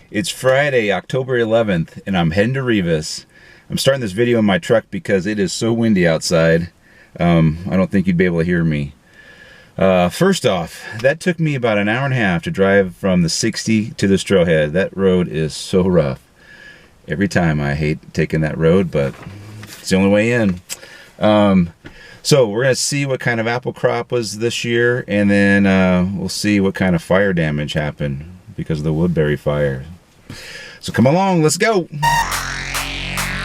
It's Friday, October 11th, and I'm heading to Rivas. I'm starting this video in my truck because it is so windy outside. I don't think you'd be able to hear me. First off, that took me about an hour and a half to drive from the 60 to the Strowhead. That road is so rough. Every time I hate taking that road, but it's the only way in. So we're going to see what kind of apple crop was this year, and then we'll see what kind of fire damage happened because of the Woodbury fire. So come along, let's go.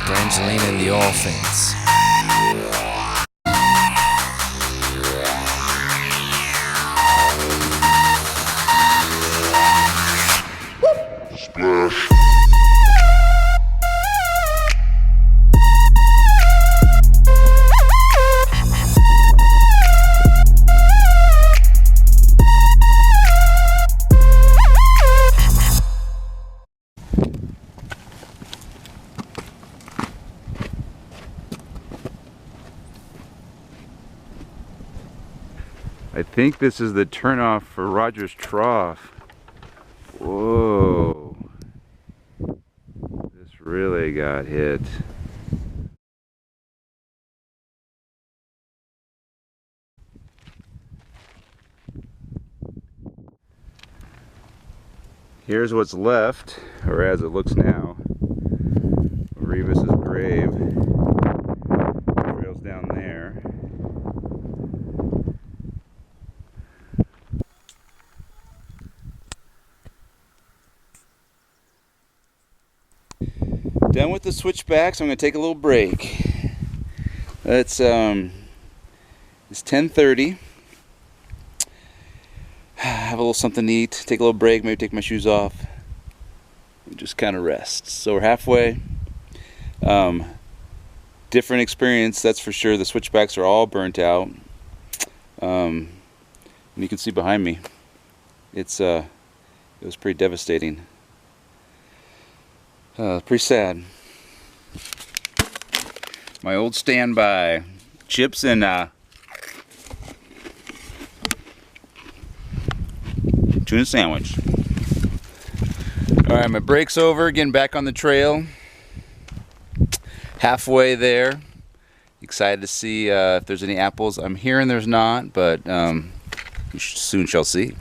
Brangelina and the Orphans. Splash. I think this is the turnoff for Roger's trough. Whoa. This really got hit. Here's what's left, or as it looks now, of Revis's grave. Trails down there. Done with the switchbacks. I'm going to take a little break. It's 10:30. Have a little something to eat. Take a little break. Maybe take my shoes off. And just kind of rest. So we're halfway. Different experience, that's for sure. The switchbacks are all burnt out. And you can see behind me. It was pretty devastating. Pretty sad. My old standby, chips and tuna sandwich. All right, my break's over. Getting back on the trail. Halfway there. Excited to see if there's any apples. I'm hearing there's not, but we soon shall see.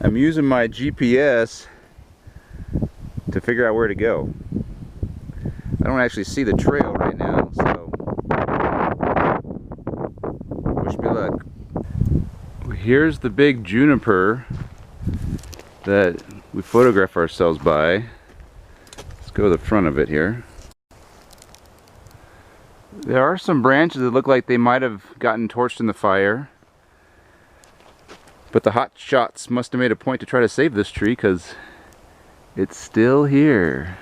I'm using my GPS to figure out where to go. I don't actually see the trail right now, so wish me luck. Here's the big juniper that we photograph ourselves by. Let's go to the front of it here. There are some branches that look like they might have gotten torched in the fire. But the hot shots must have made a point to try to save this tree because it's still here.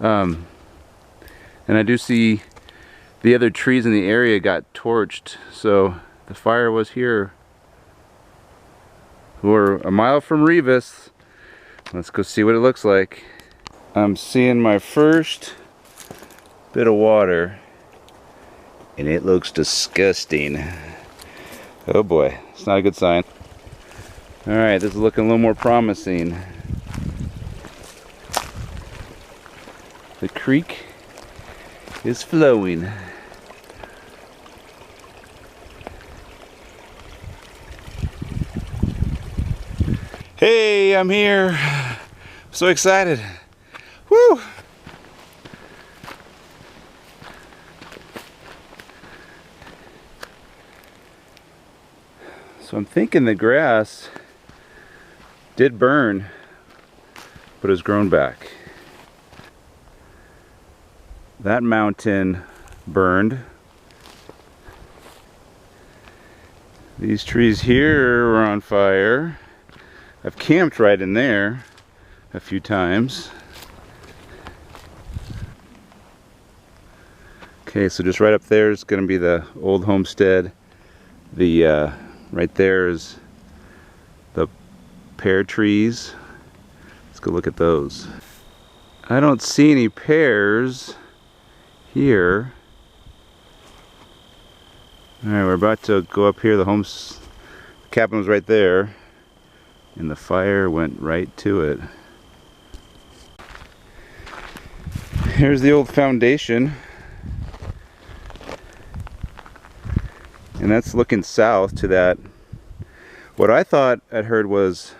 And I do see the other trees in the area got torched, so the fire was here. We're a mile from Rivas. Let's go see what it looks like. I'm seeing my first bit of water, and it looks disgusting. Oh boy, it's not a good sign. Alright, this is looking a little more promising. The creek is flowing. Hey, I'm here. I'm so excited. Woo! So I'm thinking the grass did burn, but has grown back. That mountain burned. These trees here were on fire. I've camped right in there a few times. Okay, so just right up there is going to be the old homestead. The right there is the pear trees. Let's go look at those. I don't see any pears here. Alright, we're about to go up here. The cabin was right there, and the fire went right to it. Here's the old foundation, and that's looking south to that, what I thought I'd heard was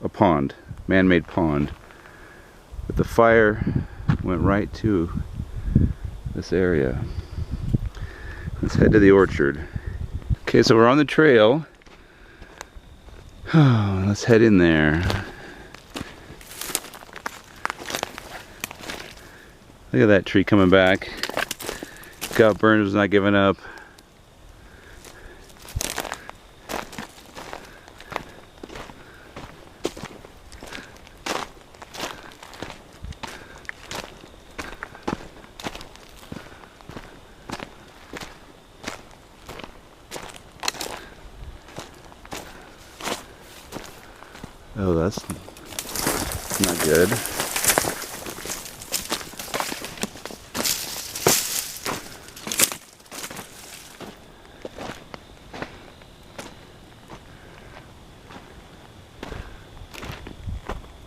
a pond, man-made pond, but the fire went right to this area. Let's head to the orchard. Okay, so we're on the trail. Let's head in there. Look at that tree coming back. Scout Burns was not giving up. Oh, that's not good.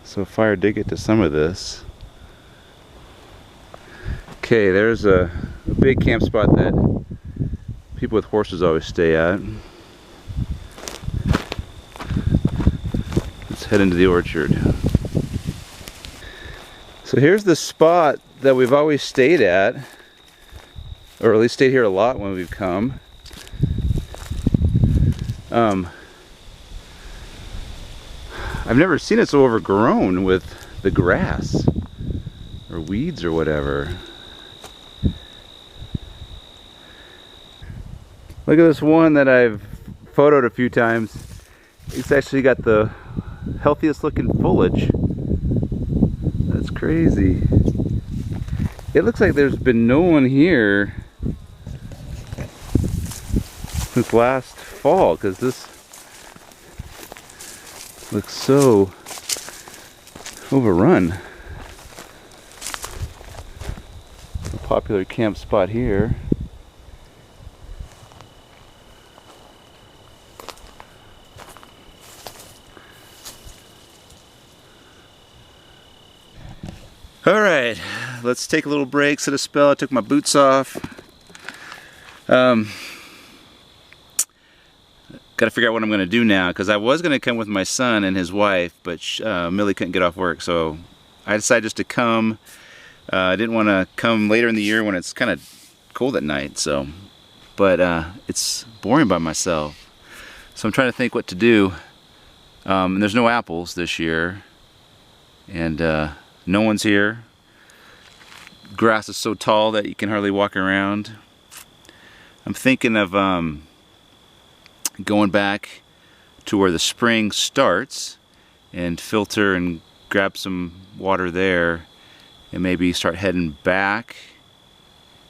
So fire did get to some of this. Okay, there's a big camp spot that people with horses always stay at. Let's head into the orchard. So here's the spot that we've always stayed at, or at least stayed here a lot when we've come. I've never seen it so overgrown with the grass or weeds or whatever. Look at this one that I've photoed a few times. It's actually got the healthiest looking foliage. That's crazy. It looks like there's been no one here since last fall, because this looks so overrun. A popular camp spot here. Alright, let's take a little break, sit a spell. I took my boots off. Got to figure out what I'm going to do now, because I was going to come with my son and his wife, but Millie couldn't get off work, so I decided just to come. I didn't want to come later in the year when it's kind of cold at night, so. But it's boring by myself, so I'm trying to think what to do. And there's no apples this year, and no one's here. Grass is so tall that you can hardly walk around. I'm thinking of going back to where the spring starts and filter and grab some water there, and maybe start heading back,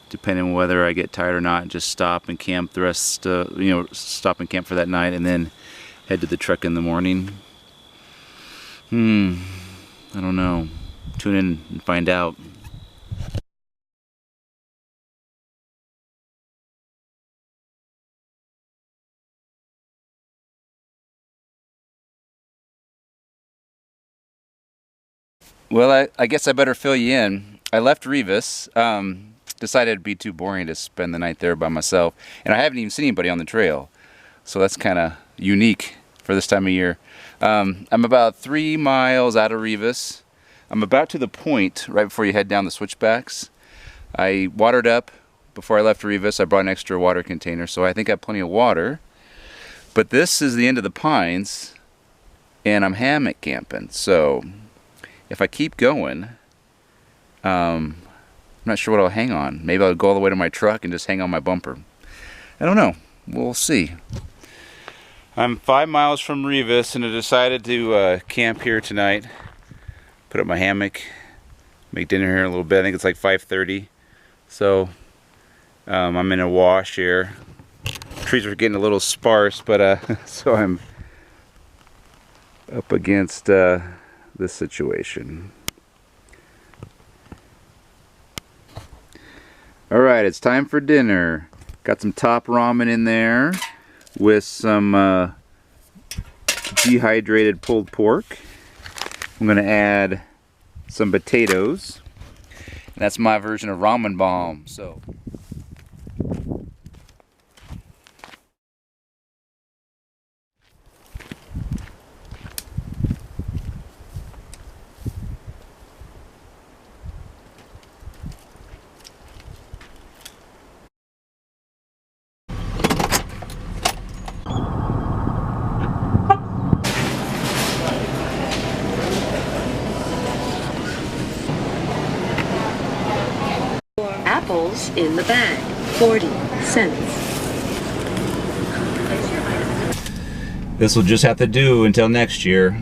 depending on whether I get tired or not, and just stop and camp the rest, stop and camp for that night, and then head to the truck in the morning. I don't know. Tune in and find out. Well, I guess I better fill you in. I left Rivas, decided it'd be too boring to spend the night there by myself, and I haven't even seen anybody on the trail, so that's kind of unique for this time of year. I'm about 3 miles out of Rivas. I'm about to the point right before you head down the switchbacks. I watered up before I left Rivas. I brought an extra water container, so I think I have plenty of water. But this is the end of the pines, and I'm hammock camping, so if I keep going, I'm not sure what I'll hang on. Maybe I'll go all the way to my truck and just hang on my bumper. I don't know. We'll see. I'm 5 miles from Rivas, and I decided to camp here tonight. Put up my hammock, make dinner here in a little bit. I think it's like 5:30. So I'm in a wash here. Trees are getting a little sparse, but so I'm up against this situation. Alright, it's time for dinner. Got some top ramen in there with some dehydrated pulled pork. I'm gonna add some potatoes. And that's my version of ramen bomb. So. Apples in the bag, 40 cents. This will just have to do until next year.